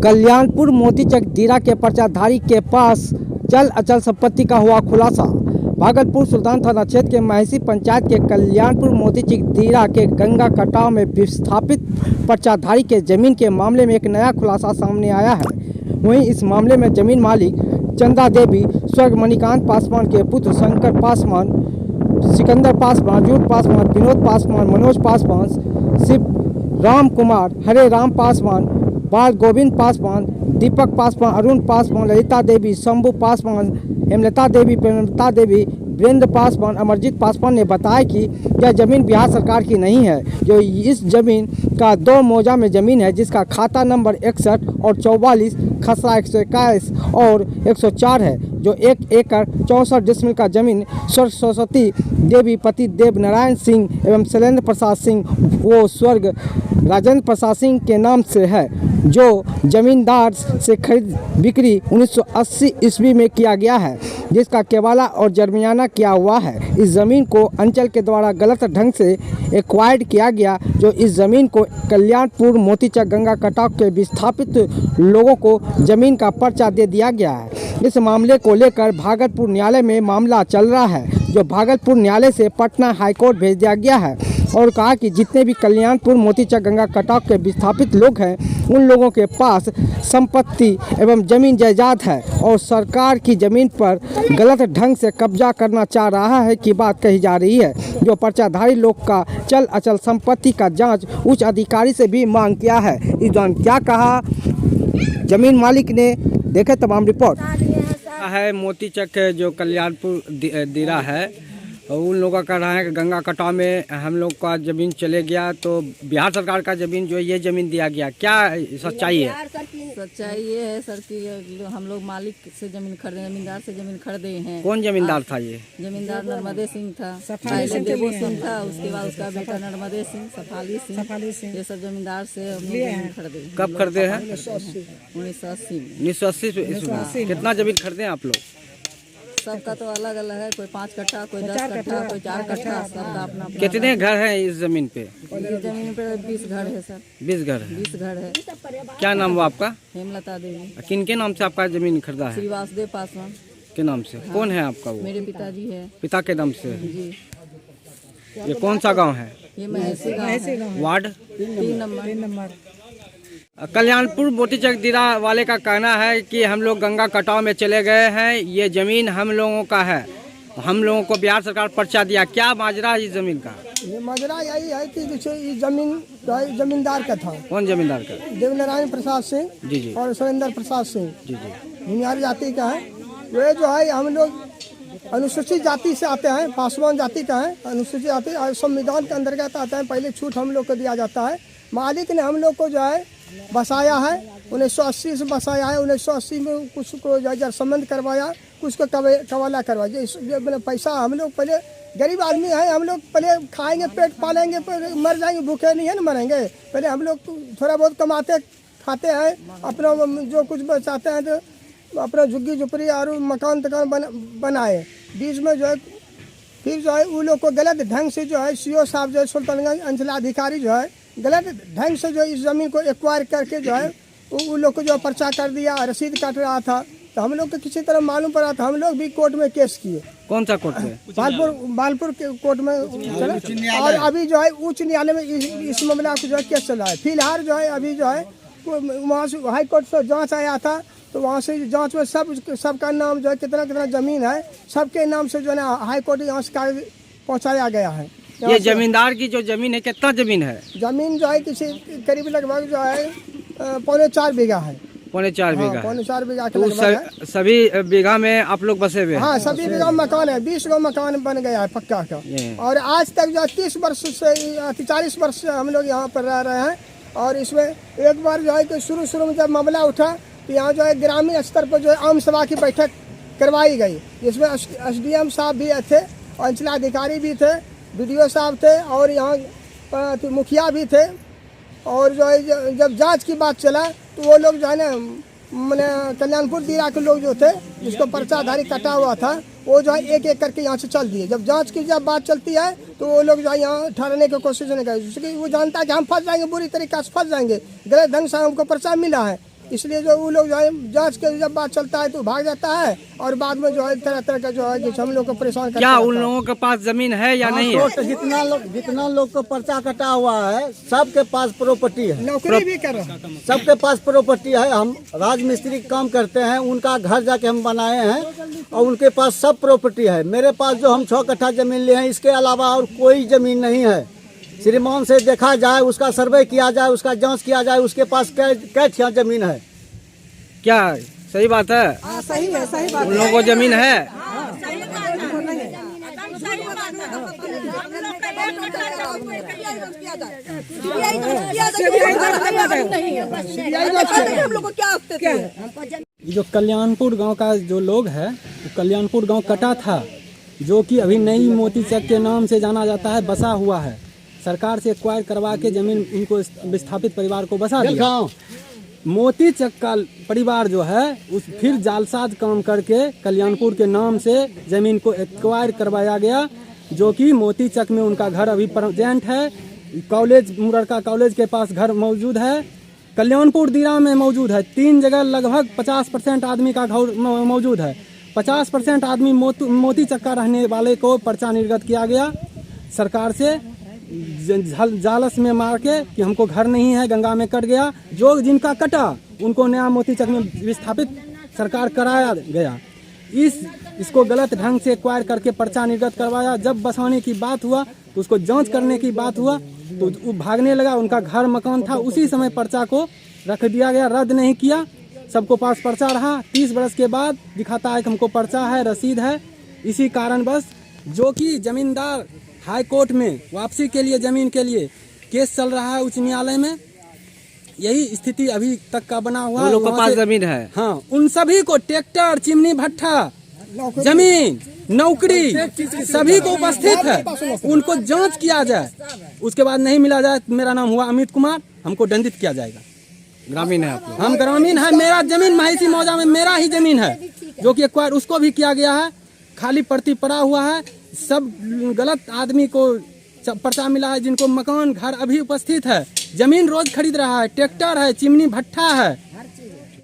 कल्याणपुर मोतीचक दीरा के पर्चाधारी के पास चल अचल संपत्ति का हुआ खुलासा। भागलपुर सुल्तान थाना क्षेत्र के महसी पंचायत के कल्याणपुर मोतीचक दीरा के गंगा कटाव में विस्थापित पर्चाधारी के जमीन के मामले में एक नया खुलासा सामने आया है। वहीं इस मामले में जमीन मालिक चंदा देवी स्वर्ग मणिकांत पासवान के पुत्र शंकर पासवान, सिकंदर पासवान, जूट पासवान, विनोद पासवान, मनोज पासवान, शिव राम कुमार, हरे राम पासवान, बाल गोविंद पासवान, दीपक पासवान, अरुण पासवान, ललिता देवी, शंभू पासवान, हेमलता देवी, प्रेमलता देवी, वीरेंद्र पासवान, अमरजीत पासवान ने बताया कि यह ज़मीन बिहार सरकार की नहीं है। जो इस ज़मीन का 2 मौजा में ज़मीन है, जिसका खाता नंबर 61 और 44, खसरा 121 और 104 है। जो 1 एकड़ 64 डिसमिल का ज़मीन स्वर्ग सरस्वती देवी पति देव नारायण सिंह एवं शैलेंद्र प्रसाद सिंह वो स्वर्ग राजेंद्र प्रसाद सिंह के नाम से है, जो जमींदार से खरीद बिक्री 1980 ईस्वी में किया गया है, जिसका केवाला और जर्मियाना किया हुआ है। इस ज़मीन को अंचल के द्वारा गलत ढंग से एक्वायर्ड किया गया, जो इस ज़मीन को कल्याणपुर मोतीचक गंगा कटाव के विस्थापित लोगों को ज़मीन का पर्चा दे दिया गया है। इस मामले को लेकर भागलपुर न्यायालय में मामला चल रहा है, जो भागलपुर न्यायालय से पटना हाईकोर्ट भेज दिया गया है। और कहा कि जितने भी कल्याणपुर मोतीचक गंगा कटाव के विस्थापित लोग हैं, उन लोगों के पास संपत्ति एवं जमीन जायदाद है और सरकार की ज़मीन पर गलत ढंग से कब्जा करना चाह रहा है की बात कही जा रही है। जो पर्चाधारी लोग का चल अचल संपत्ति का जांच उच्च अधिकारी से भी मांग किया है। इस दौरान क्या कहा जमीन मालिक ने, देखे तमाम रिपोर्ट है। मोतीचक जो कल्याणपुर दीरा है, उन लोगों का रहा है कि गंगा कटाव में हम लोग का ज़मीन चले गया, तो बिहार सरकार का ज़मीन जो ये ज़मीन दिया गया, क्या सच्चाई है? सच्चाई ये है सर कि हम लोग मालिक से ज़मीन खरीदे, जमींदार से ज़मीन खरीदे हैं। कौन जमींदार था ये? जमींदार नर्मदे सिंह था, पहले देवो सिंह था, उसके बाद उसका बेटा नर्मदे सिंह, सफाली सिंह, ये सब जमींदार से हम लोग ज़मीन खरीदे। कब खरीदे हैं? 1980 में। कितना ज़मीन खरीदे आप लोग? सबका तो अलग अलग है, कोई 5 कट्ठा, कोई 10 कट्ठा, कोई 4 कट्ठा, सबका अपना। कितने घर हैं इस जमीन पे? इस जमीन पे 20 घर है सर। 20 घर है। 20 घर है। क्या नाम हुआ आपका? हेमलता देवी। किन के नाम से आपका जमीन खरीदा है? श्री वासुदेव पासवान के नाम से। हाँ। कौन है आपका वो? मेरे पिताजी है। पिता के नाम से जी। ये कौन सा गांव है? ये महसी गांव है। वार्ड 3 नंबर। कल्याणपुर मोतीचक दीरा वाले का कहना है कि हम लोग गंगा कटाव में चले गए हैं, ये ज़मीन हम लोगों का है, हम लोगों को बिहार सरकार पर्चा दिया। क्या माजरा है इस ज़मीन का? ये माजरा यही है कि जैसे ये ज़मीन जमींदार का था। कौन जमींदार का? देवनारायण प्रसाद सिंह जी जी और सुरेंद्र प्रसाद सिंह जी जी। भूमिहार जाति का है। वे जो है हम लोग अनुसूचित जाति से आते हैं, पासवान जाति का है। अनुसूचित जाति और संविधान के अंतर्गत आता है, पहले छूट हम लोग को दिया जाता है। मालिक ने हम लोग को जो है बसाया है, 1980 से बसाया है। 1980 में कुछ को जो संबंध करवाया, कुछ को कवाला करवाया। पैसा हम लोग पहले गरीब आदमी है, हम लोग पहले खाएंगे, पेट पालेंगे, मर जाएंगे, भूखे नहीं है ना मरेंगे। पहले हम लोग थोड़ा बहुत कमाते खाते हैं, अपना जो कुछ बचाते हैं तो अपना झुग्गी झुपड़ी और मकान तकान बनाए। बीच में जो है फिर जो है उन लोग को गलत ढंग से जो है सीओ साहब जो है सुल्तानगंज अंचलाधिकारी जो है गलत ढंग से जो इस ज़मीन को एक्वायर करके जो है उन लोग को जो पर्चा कर दिया, रसीद काट रहा था। तो हम लोग को किसी तरह मालूम पड़ा था, हम लोग भी कोर्ट में केस किए। कौन सा कोर्ट में? बालपुर के कोर्ट में चला। और अभी जो है उच्च न्यायालय में इस मामला को जो है केस चल रहा है। फिलहाल जो है अभी जो है वहाँ से हाई कोर्ट से जाँच आया था, तो वहाँ से जाँच में सबका नाम जो है कितना कितना ज़मीन है, सबके नाम से जो है ना हाई कोर्ट यहाँ से कागज पहुँचाया गया है। ये जमींदार की जो जमीन है, कितना जमीन है? जमीन जो है किसी करीब लगभग जो है 4.25 बीघा है। 4.25 बीघा। 4.25 बीघा के तो लगभग है। सभी बीघा में आप लोग बसे हुए हैं? हाँ, सभी बीघा मकान है। 20 गो मकान बन गया है पक्का का। और आज तक जो 30 वर्ष से 40 वर्ष से हम लोग यहाँ पर रह रहे हैं। और इसमें एक बार जो है कि शुरू में जब मामला उठा, तो यहाँ जो है ग्रामीण स्तर पर जो है आम सभा की बैठक करवाई गई, जिसमें SDM साहब भी थे, अंचलाधिकारी भी थे, BDO साहब थे और यहाँ मुखिया भी थे। और जो है जब जांच की बात चला, तो वो लोग जो है ना मैंने कल्याणपुर दीरा के लोग जो थे, जिसको पर्चाधारी कटा हुआ था, वो जो है एक एक करके यहाँ से चल दिए। जब जांच की जब बात चलती है, तो वो लोग जो है यहाँ ठहरने की कोशिश नहीं करते, क्योंकि वो जानता है कि हम फंस जाएंगे, बुरी तरीके से फंस जाएंगे। गलत ढंग से हमको पर्चा मिला है, इसलिए जो वो लोग जो है जांच के जब बात चलता है तो भाग जाता है और बाद में जो है तरह तरह का जो है कि हम लोग को परेशान करता क्या है। उन लोगों के पास जमीन है या नहीं है? तो जितना लोग को पर्चा कटा हुआ है सबके पास प्रॉपर्टी है, नौकरी भी कर रहे हैं। सबके पास प्रॉपर्टी है। हम राजमिस्त्री का काम करते हैं, उनका घर जाके हम बनाए हैं और उनके पास सब प्रॉपर्टी है। मेरे पास जो हम 6 कट्ठा जमीन लिए हैं इसके अलावा और कोई जमीन नहीं है। श्रीमान से देखा जाए, उसका सर्वे किया जाए, उसका जांच किया जाए, उसके पास क्या ठिया जमीन है। क्या सही बात है? सही है, सही बात उन लोगों को जमीन है? जो कल्याणपुर गांव का जो लोग है, कल्याणपुर गांव कटा था, जो कि अभी नई मोती चक के नाम से जाना जाता है, बसा हुआ है। सरकार से एक्वायर करवा के जमीन उनको विस्थापित परिवार को बसा दिया। मोती चक का परिवार जो है उस फिर जालसाज काम करके कल्याणपुर के नाम से जमीन को एक्वायर करवाया गया, जो कि मोती चक में उनका घर अभी प्रेजेंट है। कॉलेज मुररका कॉलेज के पास घर मौजूद है, कल्याणपुर दीरा में मौजूद है। 3 जगह लगभग 50% आदमी का घर मौजूद है। 50% आदमी मोती चक का रहने वाले को पर्चा निर्गत किया गया सरकार से, जालस में मार के कि हमको घर नहीं है, गंगा में कट गया। जो जिनका कटा उनको नया मोती चक में विस्थापित सरकार कराया गया। इसको गलत ढंग से एक्वायर करके पर्चा निर्गत करवाया। जब बसाने की बात हुआ तो उसको जांच करने की बात हुआ तो वो भागने लगा। उनका घर मकान था, उसी समय पर्चा को रख दिया गया, रद्द नहीं किया। सबको पास पर्चा रहा। 30 बरस के बाद दिखाता है कि हमको पर्चा है, रसीद है। इसी कारण बस जो कि जमींदार हाई कोर्ट में वापसी के लिए जमीन के लिए केस चल रहा है उच्च न्यायालय में, यही स्थिति अभी तक का बना हुआ है। लोगों के पास जमीन है? हाँ, उन सभी को ट्रैक्टर, चिमनी भट्ठा, जमीन, नौकरी सभी को उपस्थित है। उनको जांच किया जाए, उसके बाद नहीं मिला जाए। मेरा नाम हुआ अमित कुमार, हमको दंडित किया जाएगा। ग्रामीण है आप लोग? हम ग्रामीण है। मेरा जमीन महिषी मौजा में मेरा ही जमीन है, जो कि एक्वायर उसको भी किया गया है। खाली प्रति पड़ा हुआ है। सब गलत आदमी को पर्चा मिला है, जिनको मकान घर अभी उपस्थित है। जमीन रोज खरीद रहा है, ट्रैक्टर है, चिमनी भट्ठा है,